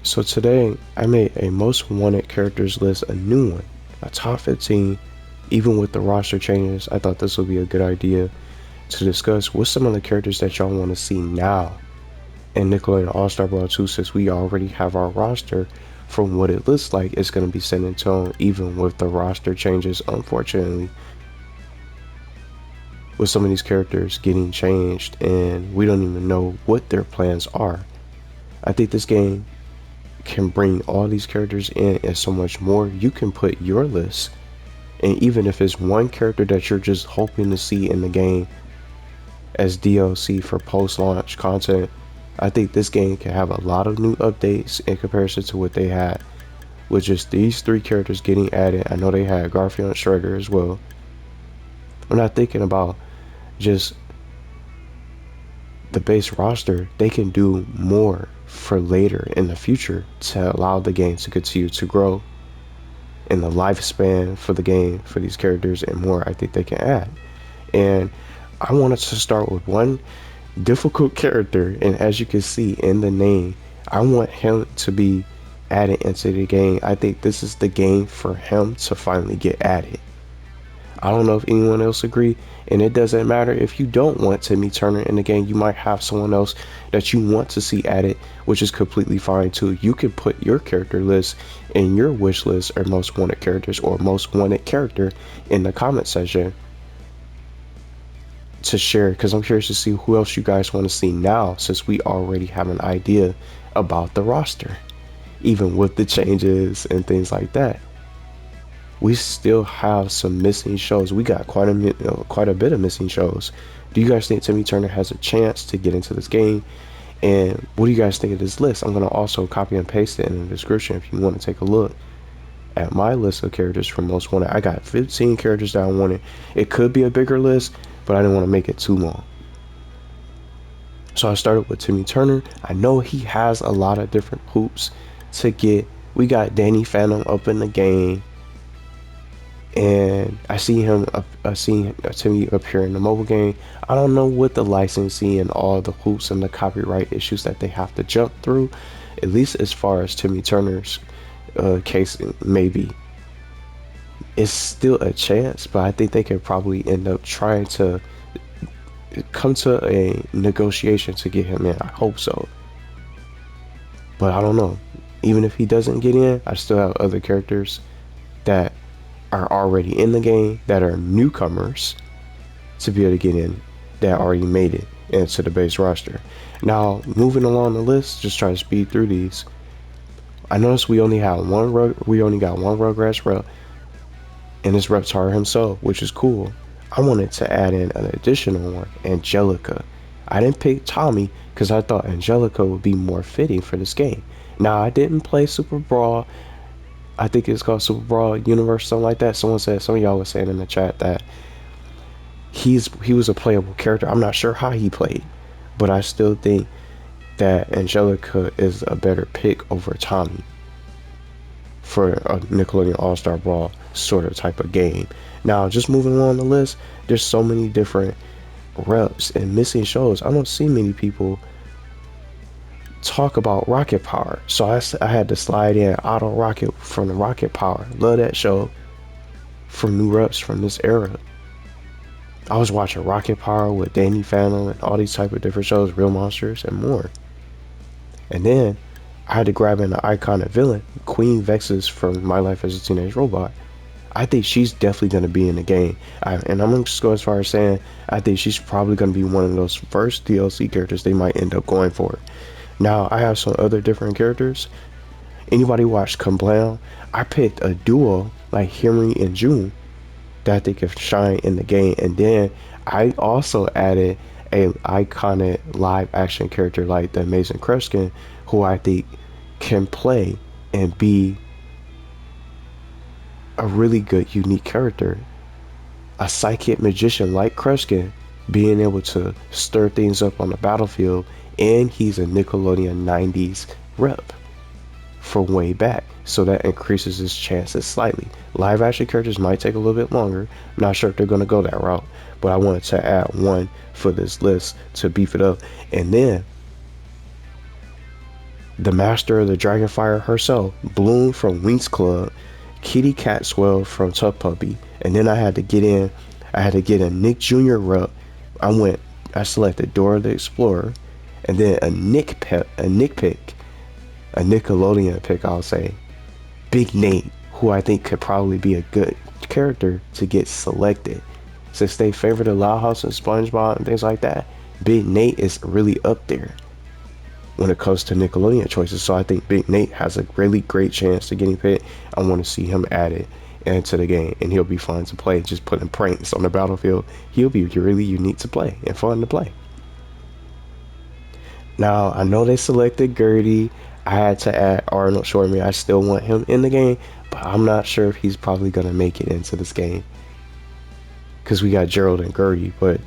So today I made a most wanted characters list, a new one, a top 15. Even with the roster changes, I thought this would be a good idea to discuss what's some of the characters that y'all want to see now in Nickelodeon All-Star Brawl 2, since we already have our roster. From what it looks like, it's going to be set in tone even with the roster changes, unfortunately, with some of these characters getting changed and we don't even know what their plans are. I think this game can bring all these characters in and so much more. You can put your list, and even if it's one character that you're just hoping to see in the game as DLC for post-launch content, I think this game can have a lot of new updates in comparison to what they had with just these three characters getting added. I know they had Garfield and Shredder as well. I'm not thinking about just the base roster. They can do more for later in the future to allow the game to continue to grow in the lifespan for the game for these characters and more. I think they can add. And I wanted to start with one difficult character, and as you can see in the name, I want him to be added into the game. I think this is the game for him to finally get added. I don't know if anyone else agree, and it doesn't matter if you don't want Timmy Turner in the game. You might have someone else that you want to see added, which is completely fine too. You can put your character list and your wish list or most wanted characters or most wanted character in the comment section to share, because I'm curious to see who else you guys want to see now, since we already have an idea about the roster, even with the changes and things like that. We still have some missing shows. We got quite a bit of missing shows. Do you guys think Timmy Turner has a chance to get into this game? And what do you guys think of this list? I'm going to also copy and paste it in the description if you want to take a look at my list of characters from most wanted. I got 15 characters that I wanted. It could be a bigger list, but I didn't want to make it too long. So I started with Timmy Turner. I know he has a lot of different hoops to get. We got Danny Phantom up in the game, and I see him Timmy up here in the mobile game. I don't know what the licensing and all the hoops and the copyright issues that they have to jump through, at least as far as Timmy Turner's case. Maybe it's still a chance, but I think they could probably end up trying to come to a negotiation to get him in. I hope so, but I don't know. Even if he doesn't get in, I still have other characters that are already in the game that are newcomers to be able to get in, that already made it into the base roster. Now, moving along the list, just try to speed through these. I noticed we only got one Rugrats rep, and it's Reptar himself, which is cool. I wanted to add in an additional one, Angelica. I didn't pick Tommy because I thought Angelica would be more fitting for this game. Now, I didn't play Super Brawl. I think it's called Super Brawl Universe, something like that. Some of y'all were saying in the chat that he was a playable character. I'm not sure how he played, but I still think that Angelica is a better pick over Tommy for a Nickelodeon All-Star Brawl sort of type of game. Now, just moving along the list, there's so many different reps and missing shows. I don't see many people talk about Rocket Power, so I had to slide in Otto Rocket from the Rocket Power. Love that show from new reps from this era. I was watching Rocket Power with Danny Phantom and all these type of different shows, Real Monsters and more. And then I had to grab in the iconic villain, Queen Vexus from My Life as a Teenage Robot. I think she's definitely going to be in the game. And I'm going to just go as far as saying I think she's probably going to be one of those first DLC characters they might end up going for. Now, I have some other different characters. Anybody watch KaBlam? I picked a duo like Henry and June that I think could shine in the game. And then I also added a iconic live action character like the amazing Kreskin, who I think can play and be a really good unique character. A psychic magician like Kreskin, being able to stir things up on the battlefield, and he's a Nickelodeon 90s rep from way back, so that increases his chances slightly. Live action characters might take a little bit longer. I'm not sure if they're going to go that route, but I wanted to add one for this list to beef it up. And then the master of the Dragonfire herself, Bloom from Winx Club, Kitty Katswell from Tough Puppy, and then I had to get a Nick Jr. rep. I selected Dora the Explorer, and then a Nickelodeon pick, I'll say, Big Nate, who I think could probably be a good character to get selected. Since they favor the Loud House and SpongeBob and things like that, Big Nate is really up there when it comes to Nickelodeon choices. So I think Big Nate has a really great chance to getting picked. I want to see him added into the game, and he'll be fun to play. Just putting pranks on the battlefield, he'll be really unique to play and fun to play. Now, I know they selected Gertie. I had to add Arnold Shortman. I still want him in the game, but I'm not sure if he's probably going to make it into this game, because we got Gerald and Gertie, but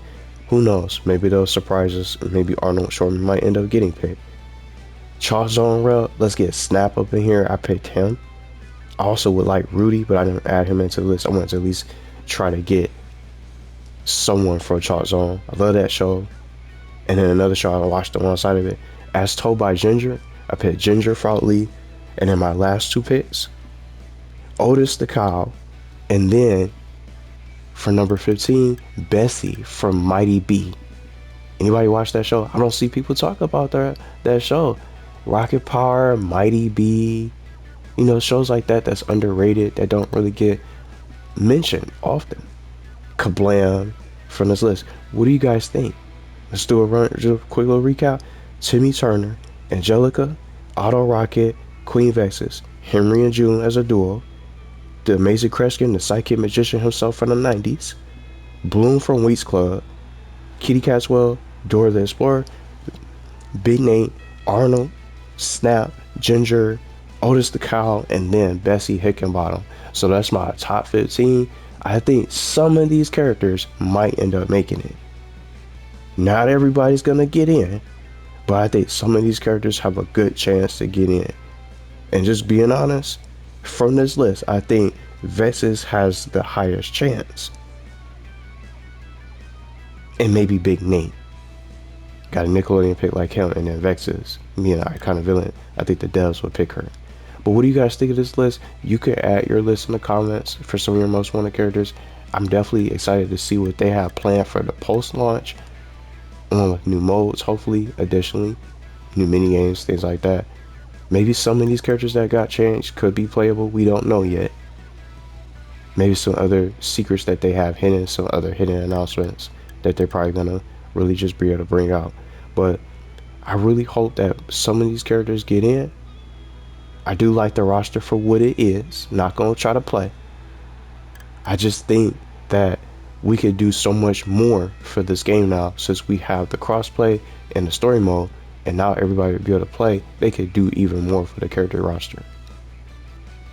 who knows? Maybe they'll surprise us. Maybe Arnold Shortman might end up getting picked. Chalkzone rep, let's get Snap up in here. I picked him. I also would like Rudy, but I didn't add him into the list. I wanted to at least try to get someone for Chalkzone. I love that show. And then another show, I watched on one side of it. As Told by Ginger, I picked Ginger, Foutley, and then my last two picks, Otis the cow, and then for number 15, Bessie from Mighty B. Anybody watch that show? I don't see people talk about that show. Rocket Power, Mighty B, you know, shows like that that's underrated, that don't really get mentioned often. KaBlam from this list. What do you guys think? Let's do a quick little recap. Timmy Turner, Angelica, Otto Rocket, Queen Vexus, Henry and June as a duo, the amazing Kreskin, the psychic magician himself from the 90s, Bloom from Winx Club, Kitty Katswell, Dora the Explorer, Big Nate, Arnold, Snap, Ginger, Otis the cow, and then Bessie Higgenbottom. So that's my top 15. I think some of these characters might end up making it. Not everybody's gonna get in, but I think some of these characters have a good chance to get in. And just being honest, from this list, I think Vexus has the highest chance. And maybe Big Nate. Got a Nickelodeon pick like him, and then Vexus, me and I kind of villain. I think the devs would pick her. But what do you guys think of this list? You could add your list in the comments for some of your most wanted characters. I'm definitely excited to see what they have planned for the post-launch, along with new modes, hopefully, additionally, new mini games, things like that. Maybe some of these characters that got changed could be playable. We don't know yet. Maybe some other secrets that they have hidden, some other hidden announcements that they're probably gonna really just be able to bring out. But I really hope that some of these characters get in. I do like the roster for what it is. Not gonna try to play. I just think that we could do so much more for this game now, since we have the crossplay and the story mode, and now everybody will be able to play. They could do even more for the character roster.